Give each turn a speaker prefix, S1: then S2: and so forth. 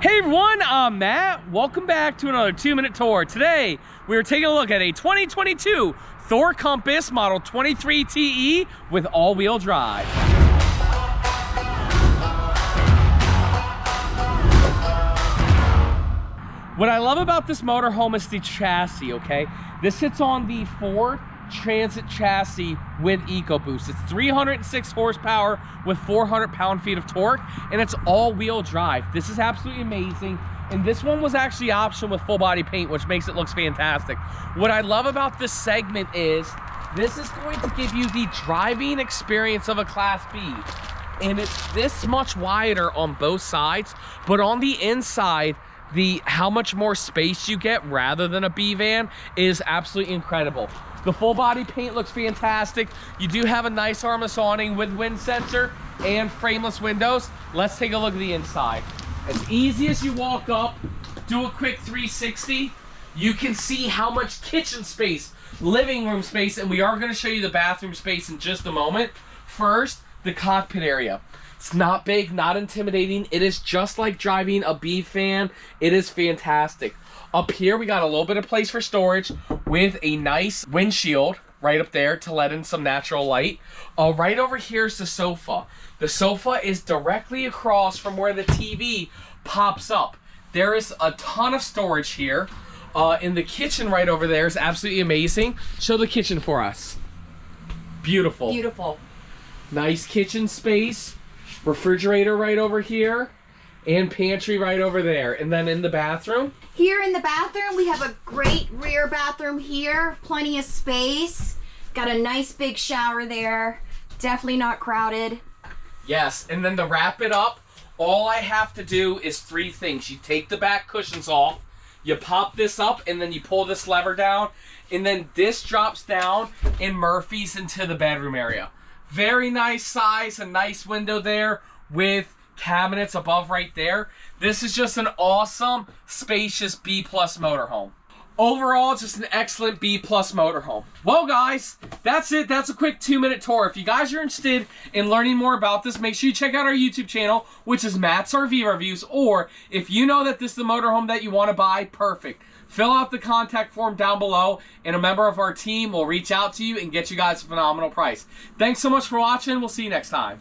S1: Hey everyone, I'm Matt. Welcome back to another 2-minute tour. Today, we are taking a look at a 2022 Thor Compass Model 23 TE with all-wheel drive. What I love about this motorhome is the chassis, okay? This sits on the Ford Transit chassis with EcoBoost. It's 306 horsepower with 400 pound-feet of torque, and it's all-wheel drive. This is absolutely amazing, and this one was actually optional with full-body paint, which makes it look fantastic. What I love about this segment is this is going to give you the driving experience of a Class B, and it's this much wider on both sides, but on the inside, how much more space you get rather than a B van is absolutely incredible. The full body paint looks fantastic. You do have a nice armless awning with wind sensor and frameless windows. Let's take a look at the inside. As easy as you walk up, do a quick 360, you can see how much kitchen space, living room space, and we are going to show you the bathroom space in just a moment. First, the cockpit area. It's not big, not intimidating. It is just like driving a B fan. It is fantastic. Up here, we got a little bit of place for storage with a nice windshield right up there to let in some natural light. Right over here is the sofa. The sofa is directly across from where the TV pops up. There is a ton of storage here. In the kitchen right over there is absolutely amazing. Show the kitchen for us. Beautiful.
S2: Beautiful.
S1: Nice kitchen space. Refrigerator right over here. And pantry right over there. And then in the bathroom?
S2: Here in the bathroom, we have a great rear bathroom here. Plenty of space. Got a nice big shower there. Definitely not crowded.
S1: Yes, and then to wrap it up, all I have to do is 3 things. You take the back cushions off, you pop this up, and then you pull this lever down, and then this drops down and Murphy's into the bedroom area. Very nice size, a nice window there with cabinets above right there. This is just an awesome, spacious B+ motorhome. Overall, just an excellent B+ motorhome. Well, guys, that's it. That's a quick 2-minute tour. If you guys are interested in learning more about this, make sure you check out our YouTube channel, which is Matt's RV Reviews. Or if you know that this is the motorhome that you want to buy, perfect. Fill out the contact form down below, and a member of our team will reach out to you and get you guys a phenomenal price. Thanks so much for watching. We'll see you next time.